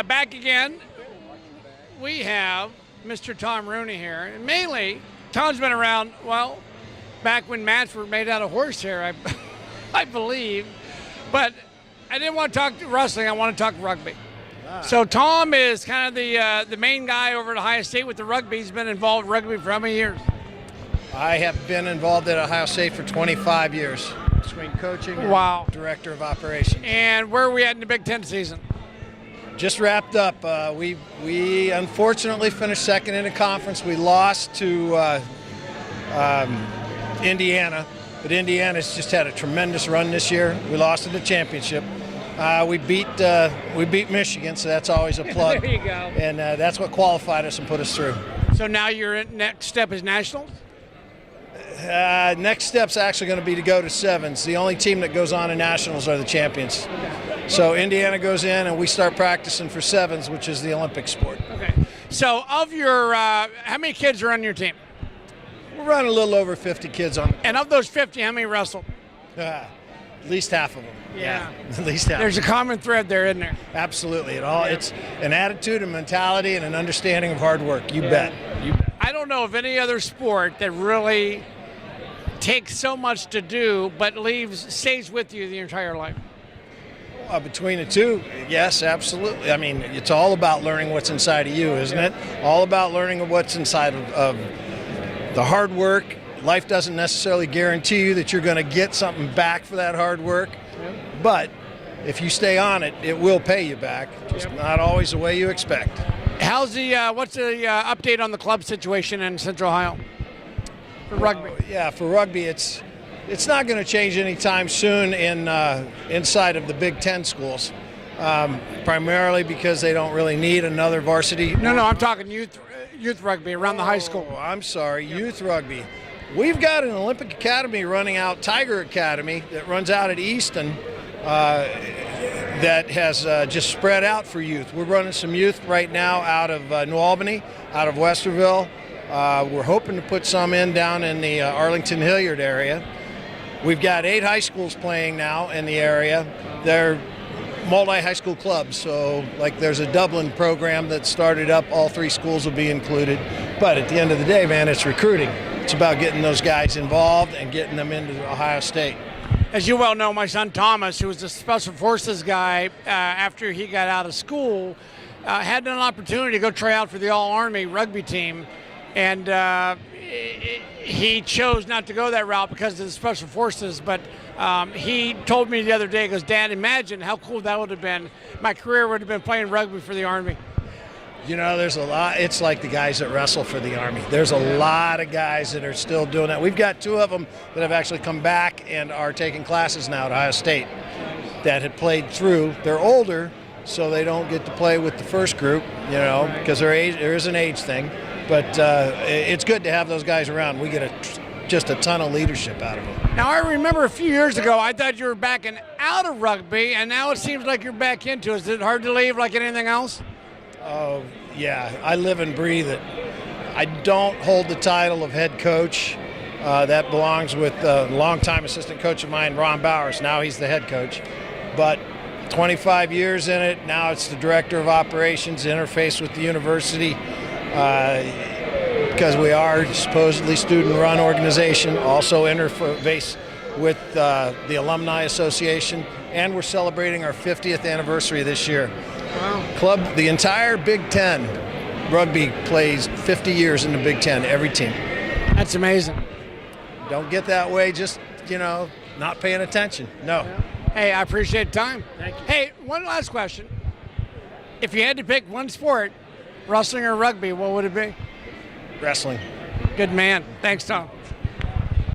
back again. We have Mr. Tom Rooney here. And mainly, Tom's been around, well, back when mats were made out of horsehair, I believe. But I didn't want to talk wrestling. I want to talk rugby. So Tom is kind of the main guy over at Ohio State with the rugby. He's been involved in rugby for how many years? I have been involved at Ohio State for 25 years, between coaching and director of operations. And where are we at in the Big Ten season? Just wrapped up. We unfortunately finished second in the conference. We lost to Indiana, but Indiana's just had a tremendous run this year. We lost in the championship. We beat Michigan, so that's always a plug. There you go. And that's what qualified us and put us through. So now your next step is nationals? Next step's actually going to be to go to sevens. The only team that goes on to nationals are the champions. Okay. So Indiana goes in, and we start practicing for sevens, which is the Olympic sport. Okay. So of your, how many kids are on your team? We're running a little over 50 kids on. And of those 50, how many wrestle? At least half of them. Yeah. At least half. There's a common thread there, isn't there? Absolutely. It's an attitude, a mentality, and an understanding of hard work. You bet. I don't know of any other sport that really takes so much to do but stays with you the entire life. Between the two, yes, absolutely. I mean, it's all about learning what's inside of you, isn't it? All about learning what's inside of the hard work. Life doesn't necessarily guarantee you that you're going to get something back for that hard work, but if you stay on it, it will pay you back. Just not always the way you expect. What's the update on the club situation in Central Ohio for rugby? For rugby, it's not going to change anytime soon inside of the Big Ten schools, primarily because they don't really need another varsity. No, I'm talking youth rugby around the high school. I'm sorry, youth rugby. We've got an Olympic Academy running out, Tiger Academy, that runs out at Easton that has just spread out for youth. We're running some youth right now out of New Albany, out of Westerville. We're hoping to put some down in the Arlington Hilliard area. We've got 8 high schools playing now in the area. They're multi-high school clubs, so like there's a Dublin program that started up. All 3 schools will be included. But at the end of the day, man, it's recruiting. It's about getting those guys involved and getting them into Ohio State. As you well know, my son Thomas, who was a Special Forces guy after he got out of school, had an opportunity to go try out for the All-Army rugby team. And he chose not to go that route because of the Special Forces. But he told me the other day, he goes, Dad, imagine how cool that would have been. My career would have been playing rugby for the Army. You know, there's a lot. It's like the guys that wrestle for the Army. There's a lot of guys that are still doing that. We've got 2 of them that have actually come back and are taking classes now at Ohio State that had played through. They're older, so they don't get to play with the first group, because there is an age thing. But it's good to have those guys around. We get just a ton of leadership out of them. Now, I remember a few years ago, I thought you were backing out of rugby, and now it seems like you're back into it. Is it hard to leave like anything else? Oh, yeah. I live and breathe it. I don't hold the title of head coach. That belongs with a longtime assistant coach of mine, Ron Bowers. Now he's the head coach. But 25 years in it. Now it's the director of operations, interface with the university. Because we are supposedly student-run organization, also interface with the Alumni Association, and we're celebrating our 50th anniversary this year. Wow. The entire Big Ten rugby plays 50 years in the Big Ten, every team. That's amazing. Don't get that way, just, not paying attention. No. Yeah. Hey, I appreciate the time. Thank you. Hey, one last question. If you had to pick one sport, wrestling or rugby, what would it be? Wrestling. Good man. Thanks, Tom.